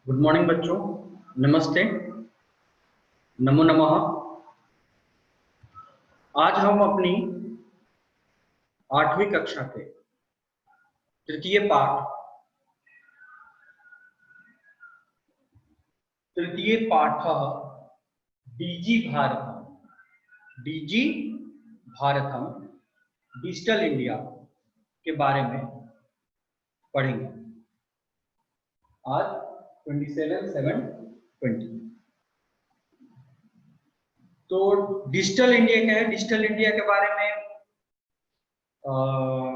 Good morning बच्चों, नमस्ते, नमो नमः। आज हम अपनी 8वीं कक्षा के तृतीय पाठ डीजी भारतम डिजिटल इंडिया के बारे में पढ़ेंगे। आज 27/7/20। तो डिजिटल इंडिया क्या है? डिजिटल इंडिया के बारे में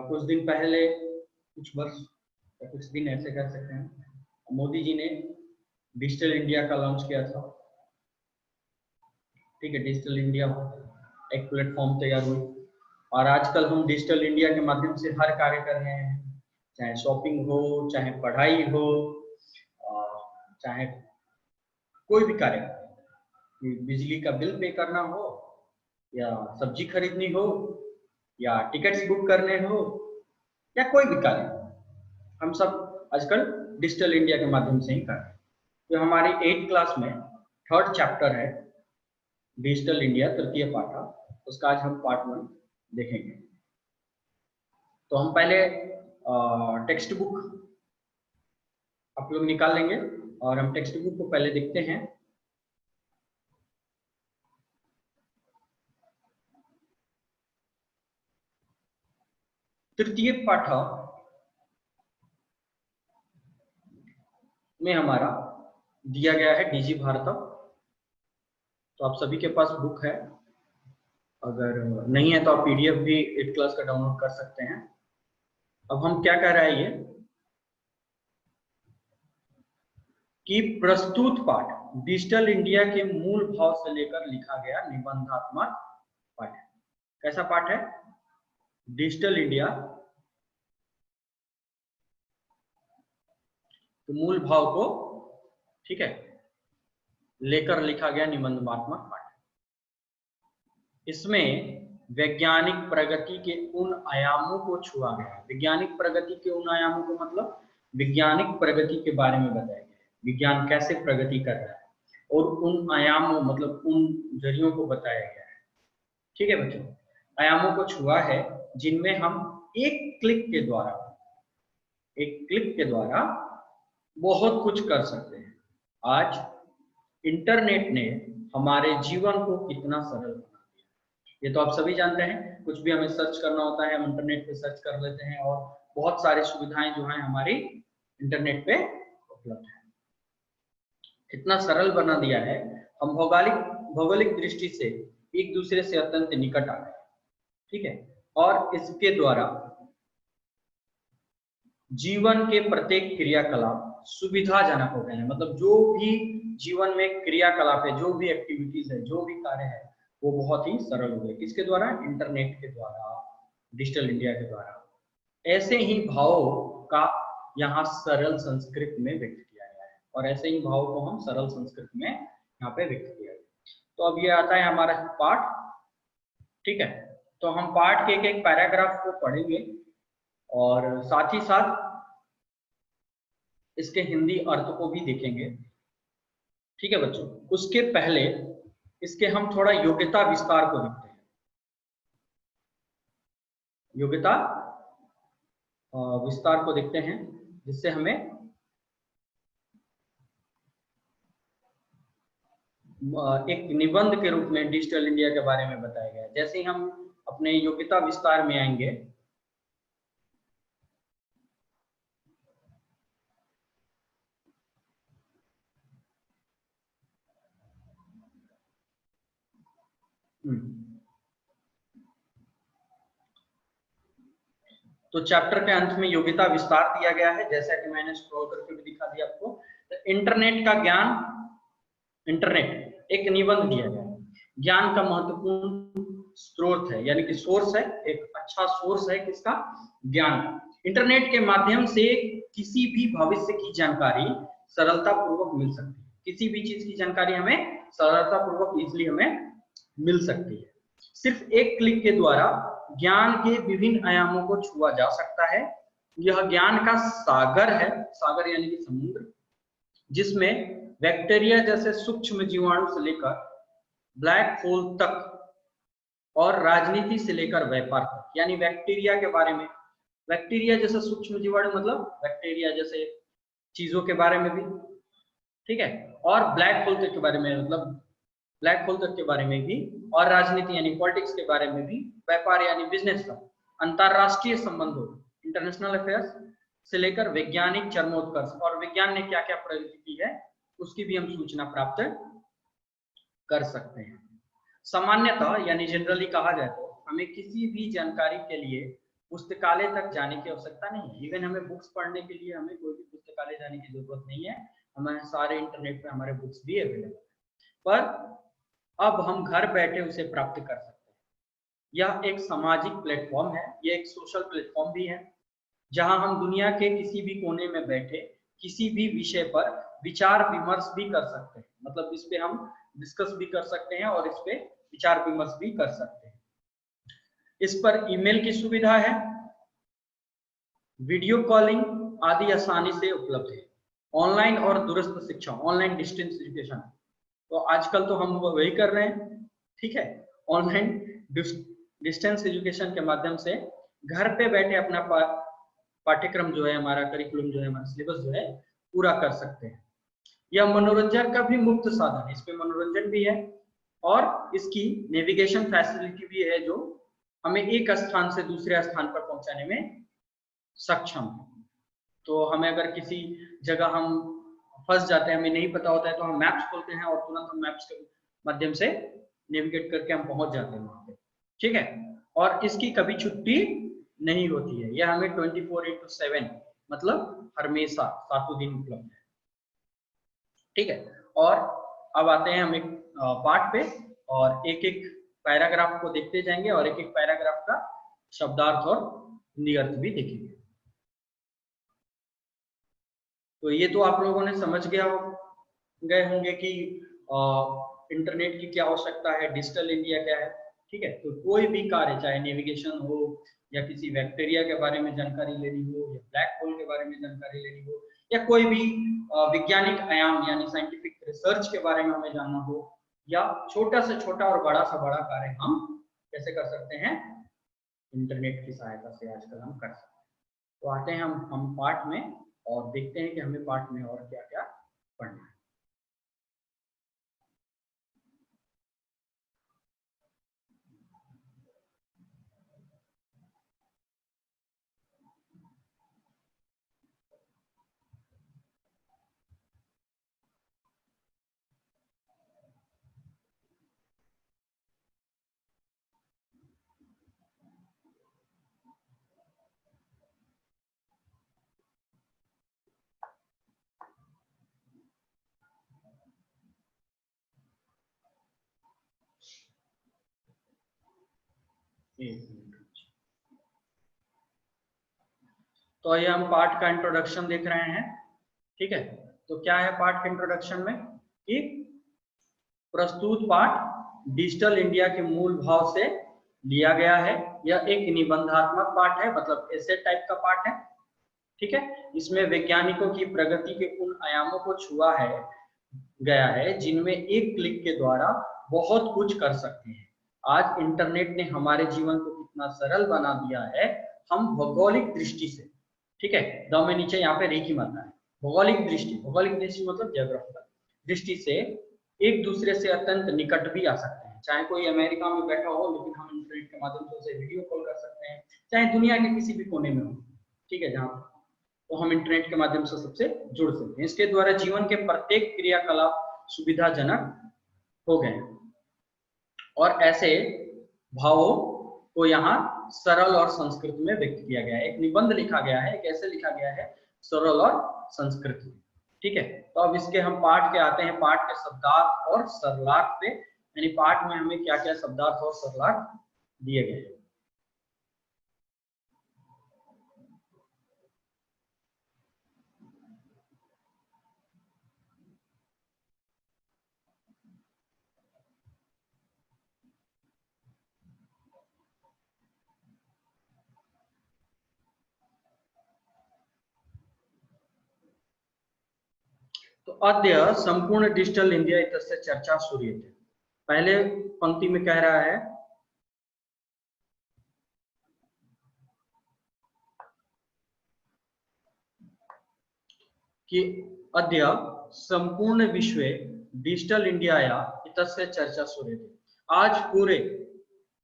कुछ दिन पहले, कुछ वर्ष या कुछ दिन ऐसे कह सकते हैं, मोदी जी ने डिजिटल इंडिया का लॉन्च किया था। ठीक है, डिजिटल इंडिया एक प्लेटफॉर्म तैयार हुई और आजकल हम डिजिटल इंडिया के माध्यम से हर कार्य कर रहे हैं, चाहे शॉपिंग हो, चाहे पढ़ाई हो, चाहे कोई भी कार्य, बिजली का बिल पे करना हो या सब्जी खरीदनी हो या टिकट्स बुक करने हो या कोई भी कार्य, हम सब आजकल डिजिटल इंडिया के माध्यम से ही कर रहे हैं। तो हमारी 8th क्लास में 3rd चैप्टर है डिजिटल इंडिया तृतीय पाठ, उसका आज हम पार्ट 1 देखेंगे। तो हम पहले टेक्स्ट बुक आप लोग निकाल लेंगे और हम टेक्स्ट बुक को पहले देखते हैं। तृतीय पाठ में हमारा दिया गया है डीजी भारतम। तो आप सभी के पास बुक है, अगर नहीं है तो आप पीडीएफ भी 8th क्लास का डाउनलोड कर सकते हैं। अब हम क्या कह रहे हैं ये कि प्रस्तुत पाठ डिजिटल इंडिया के मूल भाव से लेकर लिखा गया निबंधात्मक पाठ है। कैसा पाठ है? डिजिटल इंडिया के मूल भाव को, ठीक है, लेकर लिखा गया निबंधात्मक पाठ। इसमें वैज्ञानिक प्रगति के उन आयामों को छुआ गया है। वैज्ञानिक प्रगति के उन आयामों को मतलब वैज्ञानिक प्रगति के बारे में बताया गया है, विज्ञान कैसे प्रगति कर रहा है, और उन आयामों मतलब उन जरियों को बताया गया है। ठीक है बच्चों, आयामों को छुआ है जिनमें हम एक क्लिक के द्वारा बहुत कुछ कर सकते हैं। आज इंटरनेट ने हमारे जीवन को कितना सरल बना दिया, ये तो आप सभी जानते हैं। कुछ भी हमें सर्च करना होता है, हम इंटरनेट पे सर्च कर लेते हैं और बहुत सारी सुविधाएं जो हैं हमारी इंटरनेट पे उपलब्ध है। कितना सरल बना दिया है, हम भौगोलिक दृष्टि से एक दूसरे से अत्यंत निकट आ गए। ठीक है, और इसके द्वारा जीवन के प्रत्येक क्रियाकलाप सुविधाजनक हो गए हैं। मतलब जो भी जीवन में क्रियाकलाप है, जो भी एक्टिविटीज है, जो भी कार्य है, वो बहुत ही सरल हो गए। किसके द्वारा? इंटरनेट के द्वारा, डिजिटल इंडिया के द्वारा। ऐसे ही भावों का यहाँ सरल संस्कृत में व्यक्त किया गया है और ऐसे ही भावों को हम सरल संस्कृत में यहाँ पे व्यक्त किया गया। तो अब ये आता है हमारा पाठ। ठीक है, तो हम पाठ के एक पैराग्राफ को पढ़ेंगे और साथ ही साथ इसके हिंदी अर्थ को भी देखेंगे। ठीक है बच्चों, उसके पहले इसके हम थोड़ा योग्यता विस्तार को देखते हैं। योग्यता विस्तार को देखते हैं, जिससे हमें एक निबंध के रूप में डिजिटल इंडिया के बारे में बताया गया है। जैसे ही हम अपने योग्यता विस्तार में आएंगे, तो चैप्टर के अंत में योग्यता विस्तार दिया गया है, जैसा कि मैंने स्क्रॉल करके भी दिखा दिया आपको। तो इंटरनेट का ज्ञान, इंटरनेट एक निबंध दिया गया है। ज्ञान का महत्वपूर्ण स्रोत है, यानी कि सोर्स है, एक अच्छा सोर्स है किसका? ज्ञान। इंटरनेट के माध्यम से किसी भी भविष्य की जानकारी सरलता पूर्वक मिल सकती है। किसी भी चीज की जानकारी हमें सरलता पूर्वक इजिली हमें मिल सकती है। सिर्फ एक क्लिक के द्वारा ज्ञान के विभिन्न आयामों को छुआ जा सकता है। यह ज्ञान का सागर है, सागर यानी कि समुद्र, जिसमें बैक्टीरिया जैसे सूक्ष्म जीवाणु से लेकर ब्लैक होल तक और राजनीति से लेकर व्यापार तक, यानी बैक्टीरिया के बारे में, बैक्टीरिया जैसे सूक्ष्म जीवाणु मतलब बैक्टीरिया जैसे चीजों के बारे में भी, ठीक है, और ब्लैक होल तक के बारे में मतलब ब्लैक होल तक के बारे में भी, और राजनीति यानी पॉलिटिक्स के बारे में भी, व्यापार यानी बिजनेस का, अंतरराष्ट्रीय संबंधों इंटरनेशनल अफेयर्स से लेकर वैज्ञानिक चरमोत्कर्ष और विज्ञान ने क्या क्या प्रगति की है उसकी भी हम सूचना प्राप्त कर सकते हैं। सामान्यतः यानी जनरली कहा जाए तो हमें किसी भी जानकारी के लिए पुस्तकालय तक जाने की आवश्यकता नहीं है। इवन हमें बुक्स पढ़ने के लिए हमें कोई भी पुस्तकालय जाने की जरूरत नहीं है, हमारे सारे इंटरनेट पे हमारे बुक्स भी अवेलेबल है, पर अब हम घर बैठे उसे प्राप्त कर सकते हैं। यह एक सामाजिक प्लेटफॉर्म है, यह एक सोशल प्लेटफॉर्म भी है, जहां हम दुनिया के किसी भी कोने में बैठे किसी भी विषय पर विचार विमर्श भी कर सकते हैं, मतलब इस पे हम डिस्कस भी कर सकते हैं और इस पे विचार विमर्श भी कर सकते हैं। इस पर ईमेल की सुविधा है, वीडियो कॉलिंग आदि आसानी से उपलब्ध है, ऑनलाइन और दूरस्थ शिक्षा, ऑनलाइन डिस्टेंस एजुकेशन, तो आजकल तो हम वही कर रहे हैं, ठीक है, ऑनलाइन डिस्टेंस एजुकेशन के माध्यम से घर पे बैठे अपना पाठ्यक्रम जो है, हमारा करिकुलम जो है, हमारा सिलेबस जो है पूरा कर सकते हैं। यह मनोरंजन का भी मुक्त साधन है, इसमें मनोरंजन भी है और इसकी नेविगेशन फैसिलिटी भी है जो हमें एक स्थान से दूसरे स्थान पर पहुंचाने में सक्षम है। तो हमें अगर किसी जगह हम फंस जाते हैं, हमें नहीं पता होता है, तो हम मैप्स खोलते हैं और तुरंत हम मैप्स के माध्यम से नेविगेट करके हम पहुंच जाते हैं वहां पे, ठीक है, और इसकी कभी छुट्टी नहीं होती है, यह हमें 24/7 मतलब हमेशा 7 दिन उपलब्ध है, ठीक है। और अब आते हैं हम एक पार्ट पे और एक एक पैराग्राफ को देखते जाएंगे और एक एक पैराग्राफ का शब्दार्थ और हिंदी अर्थ भी देखेंगे। तो ये तो आप लोगों ने समझ गए होंगे कि इंटरनेट की क्या आवश्यकता है, डिजिटल इंडिया क्या है, ठीक है। तो कोई भी कार्य, चाहे नेविगेशन हो या किसी बैक्टीरिया के बारे में जानकारी लेनी हो या ब्लैक होल के बारे में जानकारी लेनी हो या कोई भी वैज्ञानिक आयाम यानी साइंटिफिक रिसर्च के बारे में हमें जानना हो या छोटा से छोटा और बड़ा से बड़ा कार्य हम कैसे कर सकते हैं, इंटरनेट की सहायता से आजकल हम कर सकते हैं। तो आते हैं हम पाठ में और देखते हैं कि हमें पाठ में और क्या क्या पढ़ना है। तो ये हम पाठ का इंट्रोडक्शन देख रहे हैं, ठीक है। तो क्या है पाठ के इंट्रोडक्शन में कि प्रस्तुत पाठ डिजिटल इंडिया के मूल भाव से लिया गया है। यह एक निबंधात्मक पाठ है, मतलब ऐसे टाइप का पाठ है, ठीक है। इसमें वैज्ञानिकों की प्रगति के उन आयामों को छुआ है गया है जिनमें एक क्लिक के द्वारा बहुत कुछ कर सकते हैं। आज इंटरनेट ने हमारे जीवन को कितना सरल बना दिया है। हम भौगोलिक दृष्टि से, ठीक है, द में नीचे यहाँ पे रेखी मात्रा है, भौगोलिक दृष्टि मतलब ज्योग्राफिकल दृष्टि से एक दूसरे से अत्यंत निकट भी आ सकते हैं। चाहे कोई अमेरिका में बैठा हो लेकिन हम इंटरनेट के माध्यम से उसे वीडियो कॉल कर सकते हैं, चाहे दुनिया के किसी भी कोने में हो, ठीक है, जहाँ तो हम इंटरनेट के माध्यम से सबसे जुड़ सकते हैं। इसके द्वारा जीवन के प्रत्येक क्रियाकलाप सुविधाजनक हो गए और ऐसे भावों को यहाँ सरल और संस्कृत में व्यक्त किया गया है। एक निबंध लिखा गया है, कैसे लिखा गया है, सरल और संस्कृत में, ठीक है। तो अब इसके हम पाठ के आते हैं, पाठ के शब्दार्थ और सरलार्थ पे, यानी पाठ में हमें क्या क्या शब्दार्थ और सरलार्थ दिए गए हैं। तो अद्य संपूर्ण डिजिटल इंडिया इत्यस्य चर्चा श्रूयते। पहले पंक्ति में कह रहा है कि अद्य संपूर्ण विश्व डिजिटल इंडिया इत्यस्य चर्चा श्रूयते। आज पूरे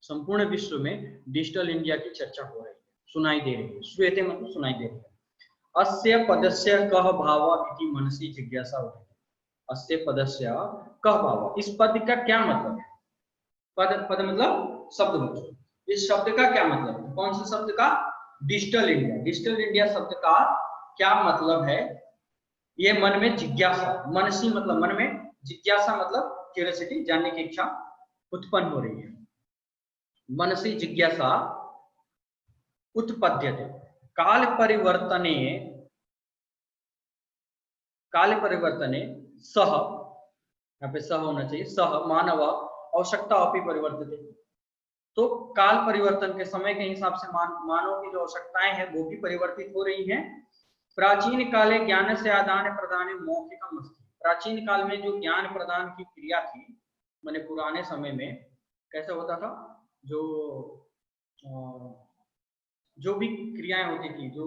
संपूर्ण विश्व में डिजिटल इंडिया की चर्चा हो रही है, सुनाई दे रही है। श्रूयते मतलब सुनाई दे रही है। अस्य पदस्य कः भावः इति मनसि जिज्ञासा उठती। अस्य पदस्य कः भावः, इस पद का क्या मतलब है? पद मतलब शब्द बच्चों। इस शब्द का क्या मतलब है? कौन से शब्द का? Digital India. डिजिटल इंडिया शब्द का क्या मतलब है? ये मन में जिज्ञासा, मनसी मतलब मन में, जिज्ञासा मतलब क्यूरियोसिटी, जानने की इच्छा उत्पन्न हो रही है। मनसी जिज्ञासा उत्पद्यते। काल परिवर्तने सह, यहाँ पे सह होना चाहिए, सह मानव आवश्यकता अपि परिवर्तते। तो काल परिवर्तन के समय के हिसाब से मानव की जो आवश्यकताएं हैं वो भी परिवर्तित हो रही हैं। प्राचीन काले ज्ञान से आदान प्रदान मौखिकम अस्ति। प्राचीन काल में जो ज्ञान प्रदान की क्रिया थी, मैंने पुराने समय में कैसे होता था, जो भी क्रियाएं होती थी, जो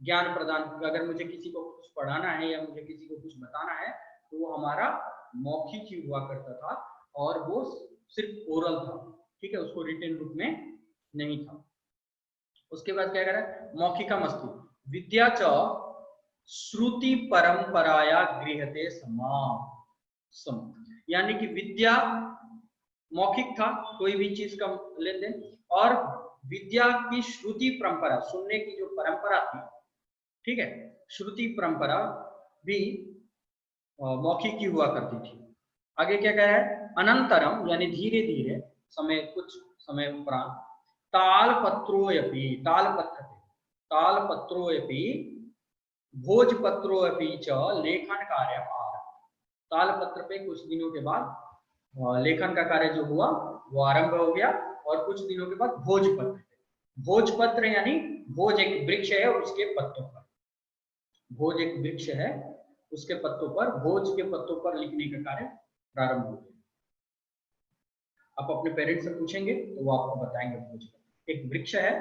ज्ञान प्रदान, अगर मुझे किसी को कुछ पढ़ाना है या मुझे किसी को कुछ बताना है तो वो हमारा मौखिक ही हुआ करता था, और वो सिर्फ ओरल था, ठीक है, उसको रिटन रूप में नहीं था। उसके बाद क्या कह रहा है? मौखिकम अस्ति विद्या च श्रुति परंपराया गृह्यते सम, यानी कि विद्या मौखिक था, कोई भी चीज का लेन देन, और विद्या की श्रुति परंपरा, सुनने की जो परंपरा थी, ठीक है, श्रुति परंपरा भी मौखिक की हुआ करती थी। आगे क्या कह रहा है? अनंतरम यानी धीरे धीरे, समय कुछ समय उपरांत, तालपत्रोयपि, तालपत्रोयपि भोजपत्रोयपि च लेखन कार्य आरब्ध। तालपत्र पे कुछ दिनों के बाद लेखन का कार्य जो हुआ वो आरंभ हो गया, और कुछ दिनों के बाद भोजपत्र। भोजपत्र यानी भोज एक वृक्ष है, उसके पत्तों पर, भोज एक वृक्ष है उसके पत्तों पर, भोज के पत्तों पर लिखने का कार्य प्रारंभ हो गया। आप अपने पेरेंट्स से पूछेंगे तो वो आपको बताएंगे। भोज एक वृक्ष है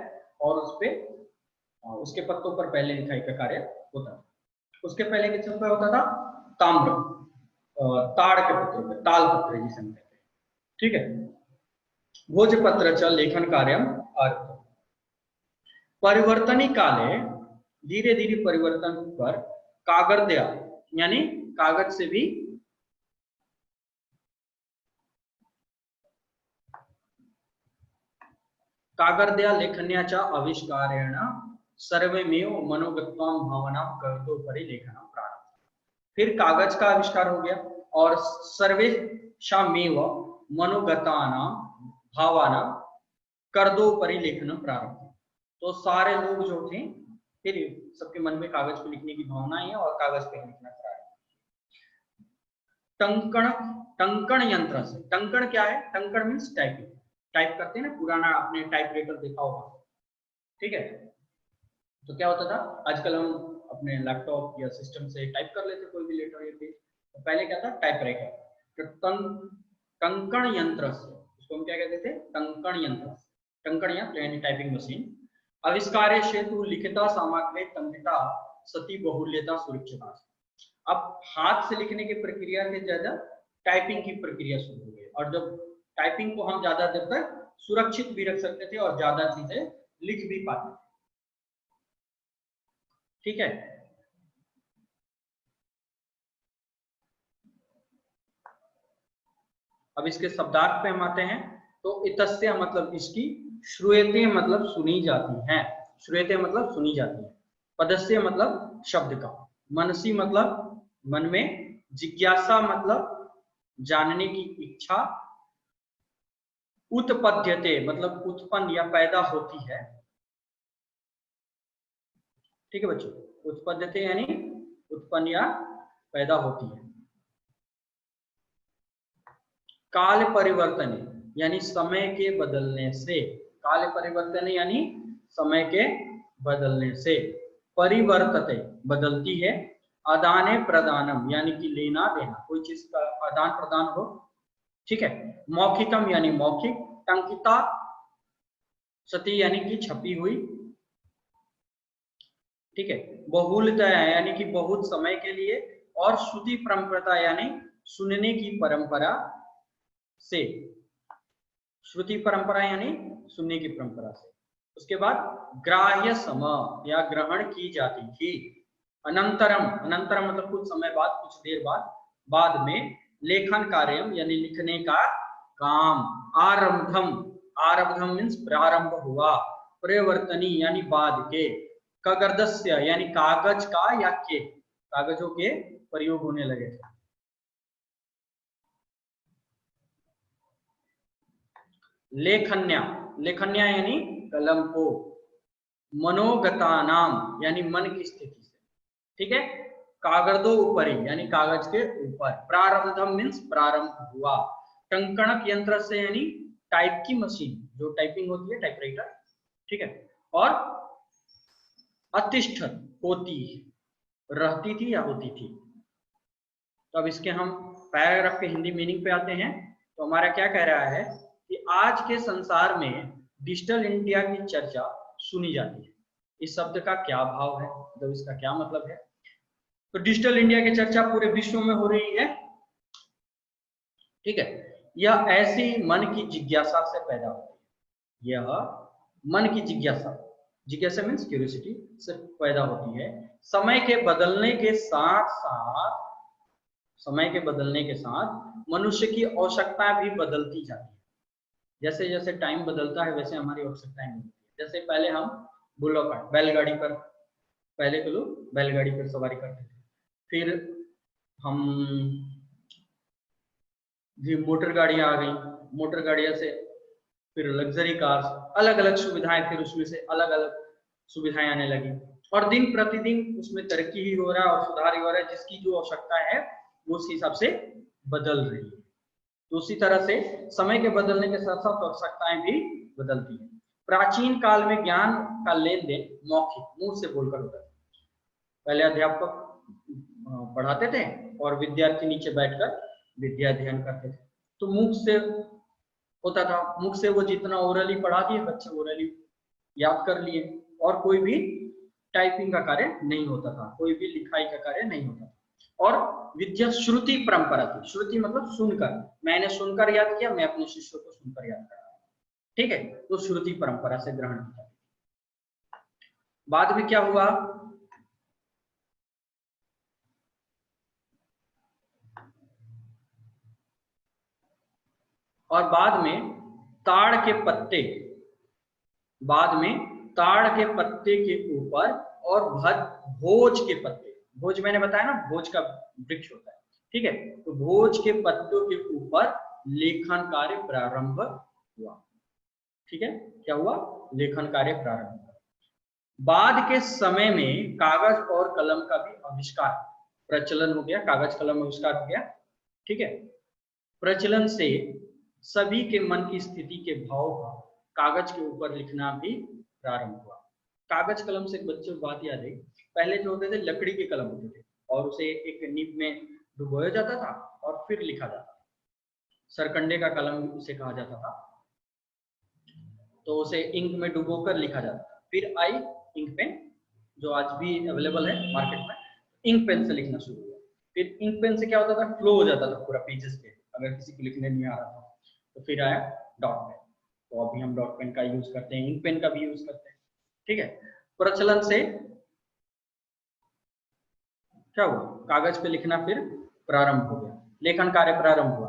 और उसपे उसके पत्तों पर पहले लिखाई का कार्य होता था। उसके पहले किस पर होता था? ताम्र, ताड़ के पत्रों पे, ताल पत्र जिसे हम कहते हैं, ठीक है। भोजपत्र च लेखन कार्यम आरब्ध। परिवर्तनी काले, धीरे धीरे परिवर्तन पर, कागर्दया यानी कागज से भी, कागर्दया लेखन्याचा आविष्कारेण सर्वमेव मनोगत्वां भावनां कर्तोपरि लेखनं प्रारब्ध। फिर कागज का आविष्कार हो गया और सर्वेषामेव मनोगतानां भावनां कर्तोपरि लेखनं प्रारब्ध। तो सारे लोग जो थे, फिर सबके मन में कागज पे लिखने की भावनाएं है और कागज पे लिखना प्रारंभ। टंकण यंत्र से, टंकण क्या है? टंकण मीन्स टाइपिंग, टाइप करते हैं ना, पुराना आपने टाइपराइटर देखा होगा, ठीक है। तो क्या होता था, आजकल हम अपने लैपटॉप या सिस्टम से टाइप कर लेते कोई भी लेटर या पेज, तो पहले क्या था? टाइपराइटर। तो टंकण यंत्र से, उसको हम क्या कहते थे? टंकण यंत्र। टंकण यंत्र यानी टाइपिंग मशीन। आविष्कारे हेतु लिखिता सामग्री टंकिता सती बहुल्यता सुरक्षिता। अब हाथ से लिखने की प्रक्रिया से ज्यादा टाइपिंग की प्रक्रिया शुरू हो गई, और जब टाइपिंग को हम ज्यादा देर तक सुरक्षित भी रख सकते थे और ज्यादा चीजें लिख भी पाते थे, ठीक है। अब इसके शब्दार्थ पे हम आते हैं। तो इतस्य मतलब इसकी, श्रूयते मतलब सुनी जाती है, श्रूयते मतलब सुनी जाती है, पदस्य मतलब शब्द का, मनसी मतलब मन में, जिज्ञासा मतलब जानने की इच्छा, उत्पद्यते मतलब उत्पन्न या पैदा होती है, ठीक है बच्चों। उत्पद्यते यानी उत्पन्न या पैदा होती है। काल परिवर्तन यानी समय के बदलने से, काल परिवर्तन यानी समय के बदलने से, परिवर्तते बदलती है, आदाने प्रदानम यानी कि लेना देना, कोई चीज का आदान प्रदान हो, ठीक है। मौखिकम यानी मौखिक, टंकिता सती यानी कि छपी हुई, ठीक है। बहुलता यानी कि बहुत समय के लिए, और श्रुति परंपरा यानी सुनने की परंपरा से, श्रुति परंपरा यानी सुनने की परंपरा से। उसके बाद ग्राह्य सम या ग्रहण की जाती थी। अनंतरम, अनंतरम मतलब कुछ समय बाद, कुछ देर बाद, बाद में लेखन कार्यम यानी लिखने का काम, आरंभम, आरब्धम मीन्स प्रारंभ हुआ, प्रवर्तनी यानी बाद के, कगर्दस्य यानी कागज का या के, कागजों के प्रयोग होने लगे थे। लेखन्या, लेखन्या यानी कलम को, मनोगता नाम यानी मन की स्थिति से, ठीक है। कागर्दो ऊपरी यानी कागज के ऊपर, प्रारब्धम मीन्स प्रारंभ हुआ, टंकणक यंत्र से यानी टाइप की मशीन, जो टाइपिंग होती है, टाइपराइटर, ठीक है। और अतिष्ठत होती, रहती थी या होती थी। तो अब इसके हम पैराग्राफ के हिंदी मीनिंग पे आते हैं। तो हमारा क्या कह रहा है कि आज के संसार में डिजिटल इंडिया की चर्चा सुनी जाती है। इस शब्द का क्या भाव है, मतलब इसका क्या मतलब है। तो डिजिटल इंडिया की चर्चा पूरे विश्व में हो रही है, ठीक है। यह ऐसी मन की जिज्ञासा से पैदा होती है, यह मन की जिज्ञासा, जिज्ञासा मीन्स क्यूरियोसिटी से पैदा होती है। समय के बदलने के साथ साथ, समय के बदलने के साथ मनुष्य की आवश्यकता भी बदलती जाती है। जैसे जैसे टाइम बदलता है वैसे हमारी आवश्यकताएं बदलती है। जैसे पहले हम बुलोक बैलगाड़ी पर, पहले के लोग बैलगाड़ी पर सवारी करते थे, फिर हम मोटर गाड़ियां आ गई, मोटर गाड़ियां से फिर लग्जरी कार्स, अलग अलग सुविधाएं, फिर उसमें से अलग अलग सुविधाएं आने लगी, और दिन प्रतिदिन उसमें तरक्की ही हो रहा है और सुधार ही हो रहा है। जिसकी जो आवश्यकता है वो उस हिसाब से बदल रही है। तो उसी तरह से समय के बदलने के साथ साथ आवश्यकताएं भी बदलती हैं। प्राचीन काल में ज्ञान का लेन देन मौखिक, मुंह से बोलकर होता था। पहले अध्यापक पढ़ाते थे और विद्यार्थी नीचे बैठकर विद्या अध्ययन करते थे। तो मुख से होता था, मुख से वो जितना ओरली पढ़ा दिए बच्चे ओरली याद कर लिए, और कोई भी टाइपिंग का कार्य नहीं होता था, कोई भी लिखाई का कार्य नहीं होता था। और विद्या श्रुति परंपरा थी, श्रुति मतलब सुनकर, मैंने सुनकर याद किया, मैं अपने शिष्यों को सुनकर याद कर रहा हूं, ठीक है। तो श्रुति परंपरा से ग्रहण किया। बाद में क्या हुआ, और बाद में ताड़ के पत्ते, बाद में ताड़ के पत्ते के ऊपर और भोज के पत्ते, भोज मैंने बताया ना, भोज का वृक्ष होता है, ठीक है। तो भोज के पत्तों के ऊपर लेखन कार्य प्रारंभ हुआ, ठीक है। क्या हुआ, लेखन कार्य प्रारंभ हुआ। बाद के समय में कागज और कलम का भी आविष्कार, प्रचलन हो गया, कागज कलम आविष्कार हो गया, ठीक है। प्रचलन से सभी के मन की स्थिति के भाव का कागज के ऊपर लिखना भी प्रारंभ हुआ। कागज कलम से बच्चों को बात याद है, पहले जो होते थे लकड़ी के कलम होते थे, और उसे एक नीब में डुबोया जाता था और फिर लिखा जाता था। सरकंडे का कलम उसे कहा जाता था, तो उसे इंक में डुबोकर लिखा जाता था। फिर आई इंक पेन, जो आज भी अवेलेबल है मार्केट में। इंक पेन से लिखना शुरू हुआ। फिर इंक पेन से क्या होता था, फ्लो हो जाता था पूरा पेजेस पे, अगर किसी को लिखने नहीं आ रहा था। तो फिर आया डॉट पेन, तो अभी हम डॉट पेन का यूज करते हैं, इंक पेन का भी यूज करते हैं, ठीक है। प्रचलन से क्या हुआ, कागज पे लिखना फिर प्रारंभ हो गया, लेखन कार्य प्रारंभ हुआ।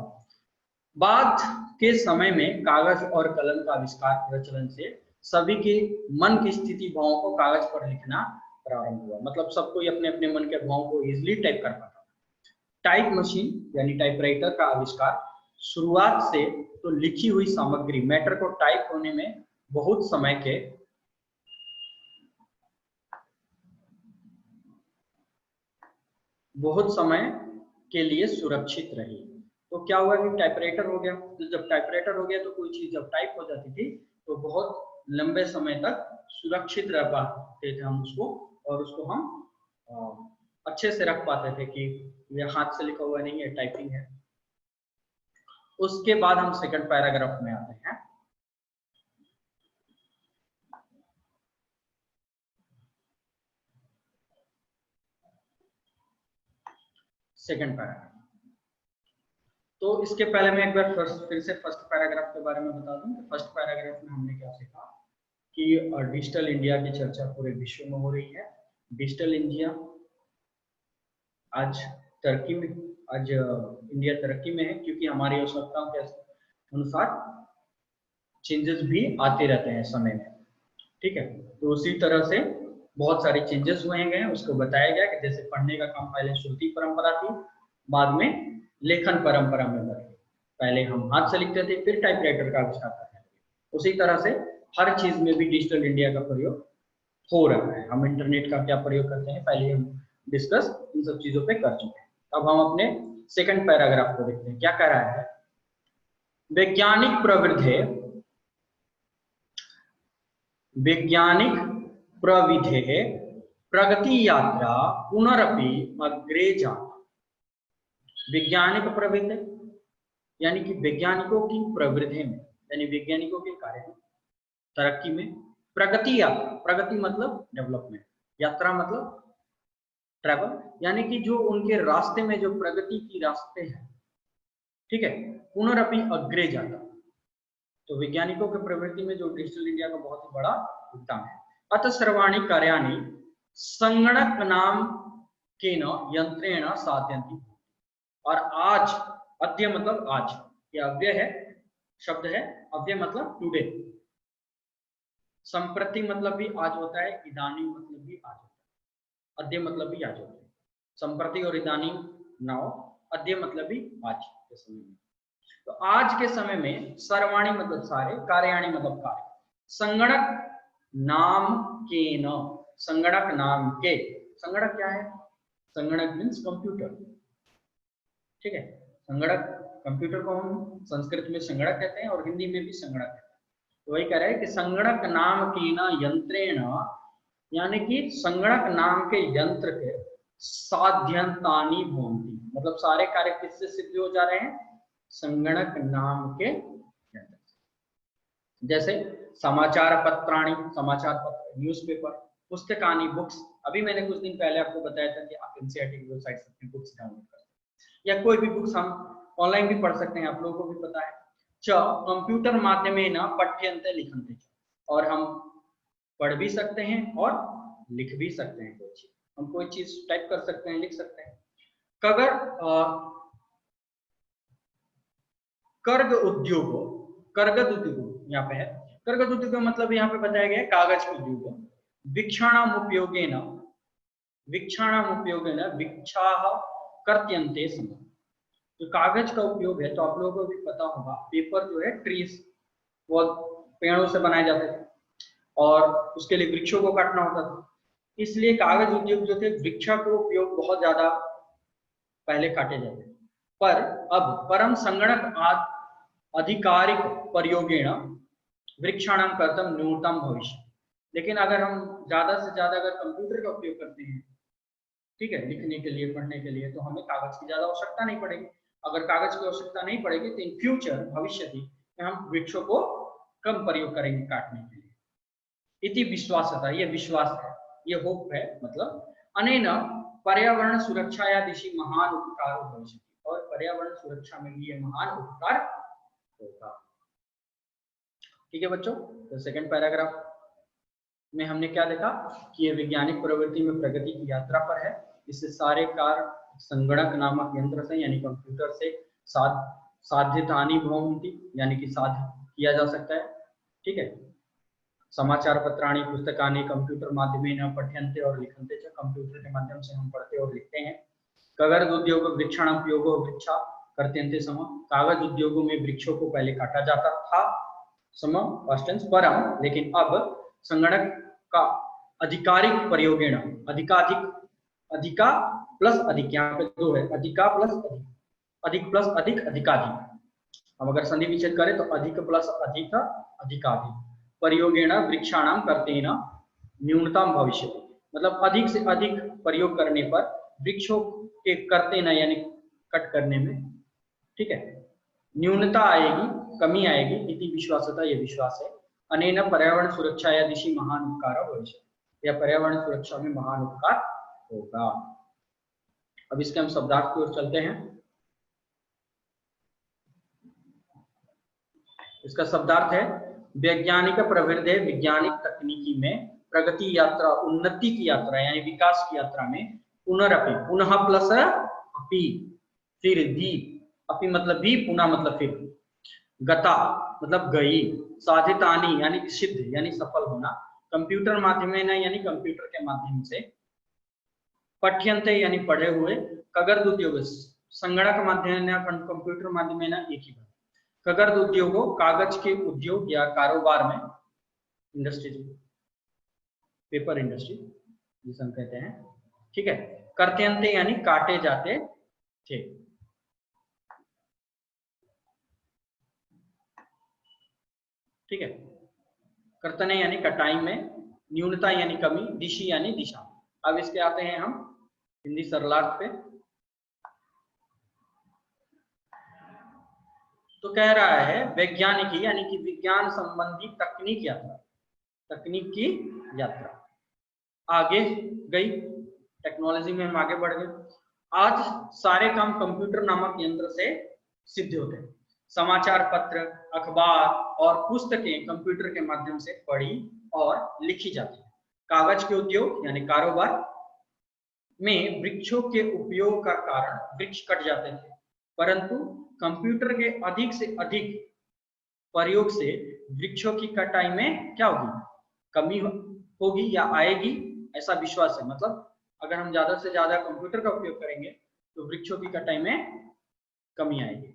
बाद के समय में कागज और कलम का आविष्कार, प्रचलन से सभी के मन की स्थिति भावों को कागज पर लिखना प्रारंभ हुआ। मतलब सब कोई अपने अपने मन के भावों को इजिली टाइप कर पाता। टाइप मशीन यानी टाइपराइटर का आविष्कार, शुरुआत से तो लिखी हुई सामग्री, मैटर को टाइप होने में बहुत समय के लिए सुरक्षित रही। तो क्या हुआ कि टाइपराइटर हो गया। तो जब टाइपराइटर हो गया तो कोई चीज जब टाइप हो जाती थी तो बहुत लंबे समय तक सुरक्षित रह पाते थे हम उसको, और उसको हम अच्छे से रख पाते थे कि ये हाथ से लिखा हुआ नहीं है, टाइपिंग है। उसके बाद हम सेकंड पैराग्राफ में आते हैं। सेकंड पैराग्राफ, तो इसके पहले मैं एक बार फिर से फर्स्ट पैराग्राफ के बारे में बता दूं। फर्स्ट पैराग्राफ में हमने क्या सीखा कि डिजिटल इंडिया की चर्चा पूरे विश्व में हो रही है। डिजिटल इंडिया आज तरक्की में, आज इंडिया तरक्की में है क्योंकि हमारी आवश्यकताओं के अनुसार चेंजेस भी आते रहते हैं समय में, ठीक है। तो उसी तरह से बहुत सारे चेंजेस हुए गए, उसको बताया गया कि जैसे पढ़ने का काम पहले श्रुति परंपरा थी, बाद में लेखन परंपरा में बदली। पहले हम हाथ से लिखते थे, फिर टाइपराइटर का आविष्कार करने लगे। उसी तरह से हर चीज में भी डिजिटल इंडिया का प्रयोग हो रहा है। हम इंटरनेट का क्या प्रयोग करते हैं पहले हम डिस्कस इन सब चीजों पे कर चुके हैं। अब हम अपने सेकंड पैराग्राफ को देखते हैं, क्या कह रहा है। वैज्ञानिक प्रवृत्ति, वैज्ञानिक प्रविधे प्रगति यात्रा पुनरपि अग्रे जाता। वैज्ञानिक प्रवृत्ति यानी कि वैज्ञानिकों की प्रवृत्ति में, यानी वैज्ञानिकों के कार्य में, तरक्की में, प्रगति यात्रा, प्रगति मतलब डेवलपमेंट, यात्रा मतलब ट्रैवल, यानी कि जो उनके रास्ते में जो प्रगति की रास्ते हैं, ठीक है, पुनरपि अग्रे जाता। तो वैज्ञानिकों के प्रवृत्ति में जो डिजिटल इंडिया का बहुत ही बड़ा योगदान है। अतः सर्वाणि कार्याणि संगणक नाम केन यंत्रेण साध्यन्ति। और आज, अद्य मतलब आज, ये अव्यय है, शब्द है, अव्यय मतलब टुडे, संप्रति मतलब भी आज होता है, इदानीं मतलब भी आज होता है, अद्य मतलब भी आज होता है। संप्रति और इदानीं नाउ, अद्य मतलब भी आज के समय में। तो आज के समय में सर्वाणी मतलब सारे, कार्याणी मतलब कार्य, संगणक नाम के न, संगणक नाम के, संगणक क्या है, संगणक मीन्स कंप्यूटर, ठीक है। संगणक, कंप्यूटर को हम संस्कृत में संगणक कहते हैं और हिंदी में भी संगणक कहते हैं। तो वही कह रहे हैं कि संगणक नाम की न यंत्रेण, यानी कि संगणक नाम के यंत्र के साध्यंतानि भवन्ति, मतलब सारे कार्य किससे सिद्ध हो जा रहे हैं, संगणक नाम के यंत्र। जैसे समाचार पत्राणि, समाचार पत्र, न्यूज़पेपर, पुस्तकानि बुक्स। अभी मैंने कुछ दिन पहले आपको बताया था कि आप एनसीईआरटी की वेबसाइट से अपनी बुक्स डाउनलोड कर सकते हैं, या कोई भी बुक्स हम ऑनलाइन भी पढ़ सकते हैं, आप लोगों को भी पता है। च कंप्यूटर माध्यमेन पठ्यन्ते लिखन्ते, और हम पढ़ भी सकते हैं और लिख भी सकते हैं। कोई चीज हम कोई चीज टाइप कर सकते हैं, लिख सकते हैं। कर्ग उद्योग, करगद उद्योग यहाँ पे है, करगद उद्योग मतलब यहाँ पे बताया गया है कागज उद्योग। वीक्षाणाम उपयोगेन, वीक्षाणाम उपयोगेन वीक्षाः कर्त्यन्ते समय। जो कागज का उपयोग है, तो आप लोगों को भी पता होगा, पेपर जो है ट्रीज, वो पेड़ों से बनाए जाते थे और उसके लिए वृक्षों को काटना होता था, इसलिए कागज उद्योग जो थे वृक्षा को उपयोग बहुत ज्यादा पहले काटे जाते थे। पर अब परम संगणक आधिकारिक प्रयोगेण वृक्षाणाम कर्तव्य न्यूनतम भविष्य। लेकिन अगर हम ज्यादा से ज्यादा अगर कंप्यूटर का उपयोग करते हैं, ठीक है, लिखने के लिए, पढ़ने के लिए, तो हमें कागज की ज्यादा आवश्यकता नहीं पड़ेगी। अगर कागज की आवश्यकता नहीं पड़ेगी तो इन फ्यूचर, भविष्य में हम वृक्षों को कम प्रयोग करेंगे काटने के लिए। इति विश्वासता, ये विश्वास है, ये होप है, मतलब अनेन पर्यावरण सुरक्षा या दिशि महान उपकार भविष्य, और पर्यावरण सुरक्षा में भी ये महान उपकार होगा। ठीक है बच्चों, तो सेकंड पैराग्राफ में हमने क्या देखा कि ये वैज्ञानिक प्रवृत्ति में प्रगति की यात्रा पर है। इससे सारे कार्य संगणक नामक यंत्र से, यानी कंप्यूटर से साध्यतानि भवन्ति, यानी कि साध्य किया जा सकता है, ठीक है। समाचार पत्राणि पुस्तकानि कंप्यूटर माध्यमेन पठ्यन्ते और लिखन्ते च, कंप्यूटर के माध्यम से हम पढ़ते और लिखते हैं। कागज उद्योग वृक्षाणाम उपयोगो वृक्षा कर्त्यन्ते सम, कागज उद्योगों में वृक्षों को पहले काटा जाता था, सम पास्ट टेंस, परम लेकिन अब संगणक का आधिकारिक प्रयोगेण, अधिकाधिक, अधिका प्लस अधिक, यहाँ पे दो है, अधिका प्लस अधिक, अधिक प्लस अधिक, अधिकाधिक। हम अगर संधि विच्छेद करें तो अधिक प्लस अधिक, अधिकाधिक, प्रयोगेण वृक्षाणाम कर्तेन न्यूनतम भविष्य, मतलब अधिक से अधिक प्रयोग करने पर वृक्षों के करते न यानी कट करने में, ठीक है, न्यूनता आएगी, कमी आएगी, इति विश्वासता, ये विश्वास है। अनेन पर्यावरण सुरक्षा या दिशि महान उपकार भविष्य, या पर्यावरण सुरक्षा में महान उपकार होगा। अब इसके हम शब्दार्थ की ओर चलते हैं। इसका शब्दार्थ है वैज्ञानिक प्रवृत्ति, वैज्ञानिक तकनीकी में प्रगति यात्रा, उन्नति की यात्रा यानी विकास की यात्रा में पुनरअपि, पुनः प्लस अपि, फिर भी, अपि मतलब भी, पुनः मतलब फिर, गता मतलब गई, साधितानि यानी सिद्ध यानी सफल होना, कंप्यूटर माध्यमेन यानी कंप्यूटर के माध्यम से, पठ्यन्ते यानी पढ़े हुए, कगर्ध उद्योग संगणक माध्यमेन कंप्यूटर माध्यमेन एक ही बात, कगर्ध उद्योगों कागज के उद्योग या कारोबार में, इंडस्ट्रीज, पेपर इंडस्ट्री जिसे हम कहते हैं, ठीक है। कर्त्यन्ते यानी काटे जाते थे, ठीक है। कर्तने यानी कटाई में, न्यूनता यानी कमी, दिशि यानी दिशा। अब इसके आते हैं हम हिंदी सरलार्थ पे। तो कह रहा है वैज्ञानिक यानी कि विज्ञान संबंधी तकनीक यात्रा, तकनीक की यात्रा आगे गई, टेक्नोलॉजी में हम आगे बढ़ गए। आज सारे काम कंप्यूटर नामक यंत्र से सिद्ध होते हैं। समाचार पत्र, अखबार और पुस्तकें कंप्यूटर के माध्यम से पढ़ी और लिखी जाती है। कागज के उद्योग यानी कारोबार में वृक्षों के उपयोग का कारण वृक्ष कट जाते थे, परंतु कंप्यूटर के अधिक से अधिक प्रयोग से वृक्षों की कटाई में क्या होगी, कमी होगी या आएगी, ऐसा विश्वास है। मतलब अगर हम ज्यादा से ज्यादा कंप्यूटर का उपयोग करेंगे तो वृक्षों की कटाई में कमी आएगी,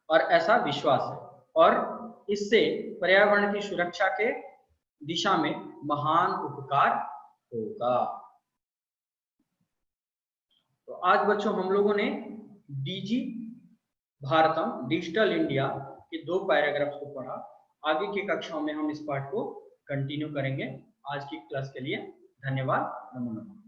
और ऐसा विश्वास है, और इससे पर्यावरण की सुरक्षा के दिशा में महान उपकार होगा। तो आज बच्चों हम लोगों ने डीजी भारतम, डिजिटल इंडिया के 2 पैराग्राफ्स को पढ़ा। आगे की कक्षाओं में हम इस पाठ को कंटिन्यू करेंगे। आज की क्लास के लिए धन्यवाद, नमो नमः।